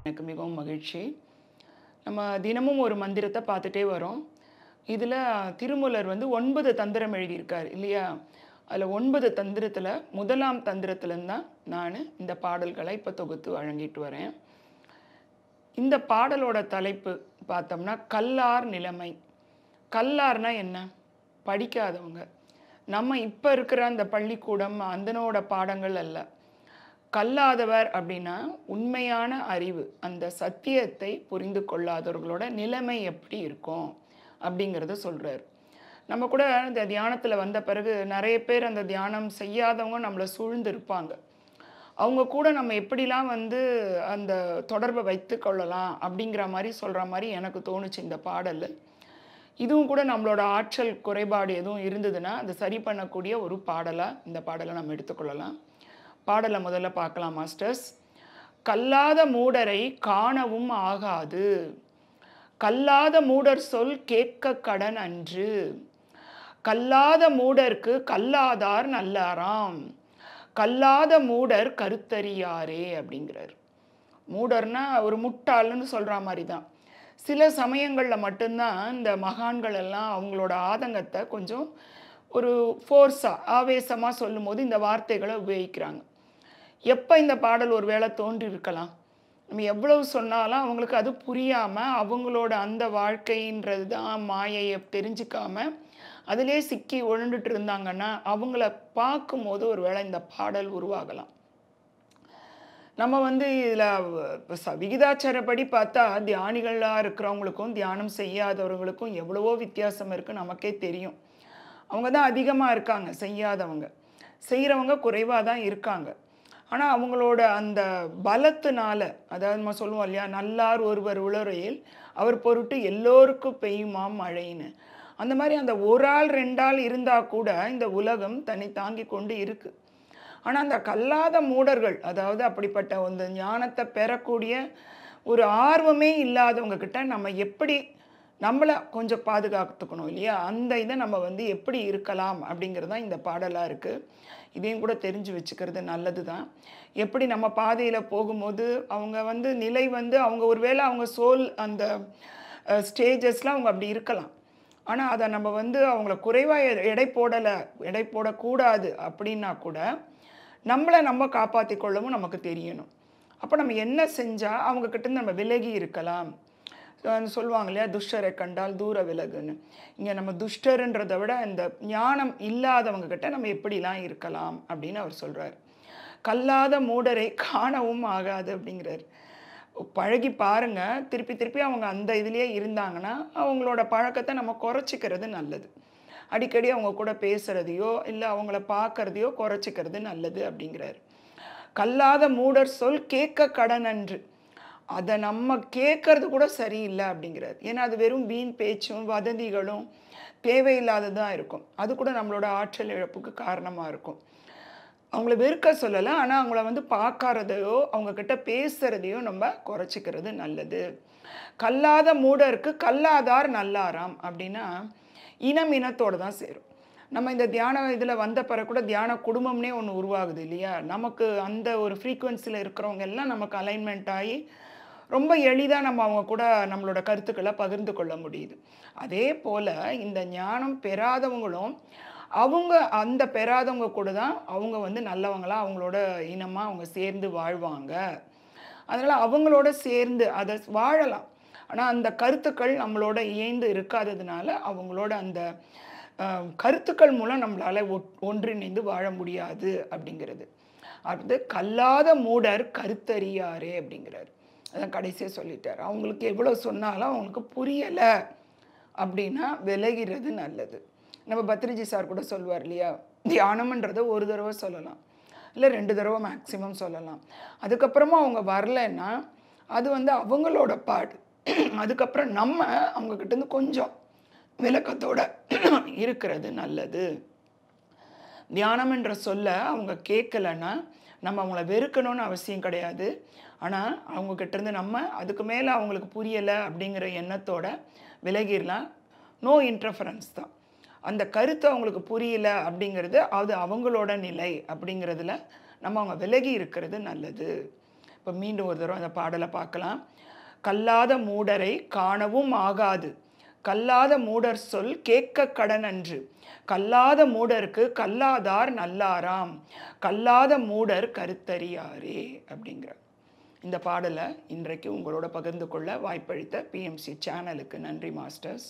எனக்கு மிகவும் மகிழ்ச்சி. நம்ம தினமும் ஒரு மந்திரத்தை பார்த்துட்டே வரோம். இதில் திருமூலர் 9 தந்திரம் எழுதியிருக்கார் இல்லையா? அதில் 9 தந்திரத்தில் முதலாம் தந்திரத்துலேருந்து தான் நான் இந்த பாடல்களை இப்போ தொகுத்து வழங்கிட்டு வரேன். இந்த பாடலோட தலைப்பு பார்த்தோம்னா கல்லார் நிலைமை. கல்லார்னா என்ன? படிக்காதவங்க. நம்ம இப்போ இருக்கிற அந்த பள்ளிக்கூடம் அதனோட பாடங்கள் அல்ல. கல்லாதவர் அப்படின்னா உண்மையான அறிவு, அந்த சத்தியத்தை புரிந்து கொள்ளாதவர்களோட நிலைமை எப்படி இருக்கும் அப்படிங்கிறத சொல்கிறார். நம்ம கூட இந்த தியானத்தில் வந்த பிறகு நிறைய பேர் அந்த தியானம் செய்யாதவங்க நம்மளை சூழ்ந்து இருப்பாங்க. அவங்க கூட நம்ம எப்படிலாம் அந்த தொடர்பை வைத்து கொள்ளலாம் அப்படிங்கிற மாதிரி சொல்கிற மாதிரி எனக்கு தோணுச்சு இந்த பாடல். இதுவும் கூட நம்மளோட ஆற்றல் குறைபாடு எதுவும் இருந்ததுன்னா அதை சரி பண்ணக்கூடிய ஒரு பாடலாக இந்த பாடலை நம்ம எடுத்துக்கொள்ளலாம். பாடலை முதல்ல பார்க்கலாம் மாஸ்டர்ஸ். கல்லாத மூடரை காணவும் ஆகாது, கல்லாத மூடர் சொல் கேட்க கடன் அன்று, கல்லாத மூடர்க்கு கல்லாதார் நல்லாராம், கல்லாத மூடர் கருத்தறியாரே அப்படிங்கிறார். மூடர்னா ஒரு முட்டாள்னு சொல்கிற மாதிரி தான். சில சமயங்களில் மட்டும்தான் இந்த மகான்கள் எல்லாம் அவங்களோட ஆதங்கத்தை கொஞ்சம் ஒரு ஃபோர்ஸாக ஆவேசமாக சொல்லும் போது இந்த வார்த்தைகளை உபயோகிக்கிறாங்க. எப்போ இந்த பாடல் ஒரு வேளை தோன்றி இருக்கலாம்? நம்ம எவ்வளவு சொன்னாலும் அவங்களுக்கு அது புரியாமல் அவங்களோட அந்த வாழ்க்கைன்றது தான் மாயையை தெரிஞ்சிக்காம அதிலே சிக்கி ஒழுண்டுட்டு இருந்தாங்கன்னா அவங்கள பார்க்கும்போது ஒரு வேளை இந்த பாடல் உருவாகலாம். நம்ம இதில் விகிதாச்சாரப்படி பார்த்தா தியானிகளாக இருக்கிறவங்களுக்கும் தியானம் செய்யாதவர்களுக்கும் எவ்வளவோ வித்தியாசம் இருக்குது நமக்கே தெரியும். அவங்க தான் அதிகமாக இருக்காங்க, செய்யாதவங்க. செய்கிறவங்க குறைவாக தான் இருக்காங்க. ஆனால் அவங்களோட அந்த பலத்தினால, அதாவது நம்ம சொல்லுவோம் இல்லையா, நல்லார் ஒருவர் உளரையில் அவர் பொருட்டு எல்லோருக்கும் பெய்யுமாம் மழைன்னு. அந்த மாதிரி அந்த ஒரு ஆள் 2 ஆள் இருந்தால் கூட இந்த உலகம் தன்னை தாங்கி கொண்டு இருக்குது. ஆனால் அந்த கல்லாத மூடர்கள், அதாவது அப்படிப்பட்ட அந்த ஞானத்தை பெறக்கூடிய ஒரு ஆர்வமே இல்லாதவங்க கிட்ட நம்ம எப்படி நம்மளை கொஞ்சம் பாதுகாத்துக்கணும் இல்லையா? அந்த இதை நம்ம எப்படி இருக்கலாம் அப்படிங்கிறது தான் இந்த பாடலாக இருக்குது. இதையும் கூட தெரிஞ்சு வச்சுக்கிறது நல்லது தான். எப்படி நம்ம பாதையில் போகும்போது அவங்க நிலை அவங்க ஒருவேளை அவங்க சோல் அந்த ஸ்டேஜஸில் அவங்க அப்படி இருக்கலாம். ஆனால் அதை நம்ம அவங்கள குறைவாக எடை போடக்கூடாது அப்படின்னா கூட நம்மளை நம்ம காப்பாற்றி கொள்ளவும் நமக்கு தெரியணும். அப்போ நம்ம என்ன செஞ்சால் அவங்கக்கிட்டேருந்து நம்ம விலகி இருக்கலாம்? சொல்லுவாங்க இல்லையா, துஷ்டரை கண்டால் தூர விலகுன்னு. இங்கே நம்ம துஷ்டர்ன்றதை விட இந்த ஞானம் இல்லாதவங்க கிட்ட நம்ம எப்படிலாம் இருக்கலாம் அப்படின்னு அவர் சொல்கிறார். கல்லாத மூடரை காணவும் ஆகாது அப்படிங்கிறார். பழகி பாருங்க, திருப்பி திருப்பி அவங்க அந்த இதுலேயே இருந்தாங்கன்னா அவங்களோட பழக்கத்தை நம்ம குறைச்சிக்கிறது நல்லது. அடிக்கடி அவங்க கூட பேசுகிறதையோ இல்லை அவங்கள பார்க்குறதையோ குறைச்சிக்கிறது நல்லது அப்படிங்கிறார். கல்லாத மூடர் சொல் கேட்க கடன் அன்று, அதை நம்ம கேட்கறது கூட சரியில்லை அப்படிங்கிறார். ஏன்னா அது வெறும் வீண் பேச்சும் வதந்திகளும் தேவையில்லாததான் இருக்கும். அது கூட நம்மளோட ஆற்றல் இழப்புக்கு காரணமாக இருக்கும். அவங்கள வெறுக்க சொல்லலை, ஆனால் அவங்கள பார்க்கறதையோ அவங்கக்கிட்ட பேசுகிறதையோ நம்ம குறைச்சிக்கிறது நல்லது. கல்லாத மூடருக்கு கல்லாதார் நல்லாராம் அப்படின்னா இனத்தோடு தான் சேரும். நம்ம இந்த தியான இதில் வந்த பிறகு கூட தியான குடும்பம்னே ஒன்று உருவாகுது இல்லையா? நமக்கு அந்த ஒரு ஃப்ரீக்குவன்சியில் இருக்கிறவங்க எல்லாம் நமக்கு அலைன்மெண்ட் ஆகி ரொம்ப எளிதாக நம்ம அவங்க கூட நம்மளோட கருத்துக்களை பகிர்ந்து கொள்ள முடியுது. அதே போல் இந்த ஞானம் பெறாதவங்களும் அவங்க அந்த பெறாதவங்க கூட தான் அவங்க நல்லவங்களாக அவங்களோட இனமாக அவங்க சேர்ந்து வாழ்வாங்க. அதனால் அவங்களோட சேர்ந்து அதை வாழலாம். ஆனால் அந்த கருத்துக்கள் நம்மளோட இயைந்து இருக்காததுனால அவங்களோட அந்த கருத்துக்கள் மூலம் நம்மளால் ஒன்றிணைந்து வாழ முடியாது அப்படிங்கிறது. அது கல்லாத மூடர் கருத்தறியாரே அப்படிங்கிறார். அதான் கடைசியாக சொல்லிட்டார். அவங்களுக்கு எவ்வளோ சொன்னாலும் அவங்களுக்கு புரியலை அப்படின்னா விலகிறது நல்லது. நம்ம பத்ரிஜி சார் கூட சொல்லுவார் இல்லையா, தியானம்ன்றதை ஒரு தடவை சொல்லலாம், இல்லை 2 தடவை மேக்சிமம் சொல்லலாம். அதுக்கப்புறமா அவங்க வரலைன்னா அது அவங்களோட பாடு. அதுக்கப்புறம் நம்ம அவங்கக்கிட்டேருந்து கொஞ்சம் விளக்கத்தோட இருக்கிறது நல்லது. தியானம் என்ற சொல்ல அவங்க கேட்கலைன்னா நம்ம அவங்கள வெறுக்கணும்னு அவசியம் கிடையாது. ஆனால் அவங்கக்கிட்டேருந்து நம்ம அதுக்கு மேலே அவங்களுக்கு புரியலை அப்படிங்கிற எண்ணத்தோட விலகிடலாம். நோ இன்டர்ஃபரன்ஸ் தான். அந்த கருத்து அவங்களுக்கு புரியல அப்படிங்கிறது அது அவங்களோட நிலை அப்படிங்கிறதுல நம்ம அவங்க விலகி இருக்கிறது நல்லது. இப்போ மீண்டும் ஒரு தடவை அந்த பாடலை பார்க்கலாம். கல்லாத மூடரை காணவும் ஆகாது, கல்லாத மூடர் சொல் கேட்க கடனன்று, கல்லாத மூடருக்கு கல்லாதார் நல்லாராம், கல்லாத மூடர் கருத்தறியாரே அப்படிங்கிற இந்த பாடலை இன்றைக்கு உங்களோட பகிர்ந்து கொள்ள வாய்ப்பளித்த PMC சேனலுக்கு நன்றி மாஸ்டர்ஸ்.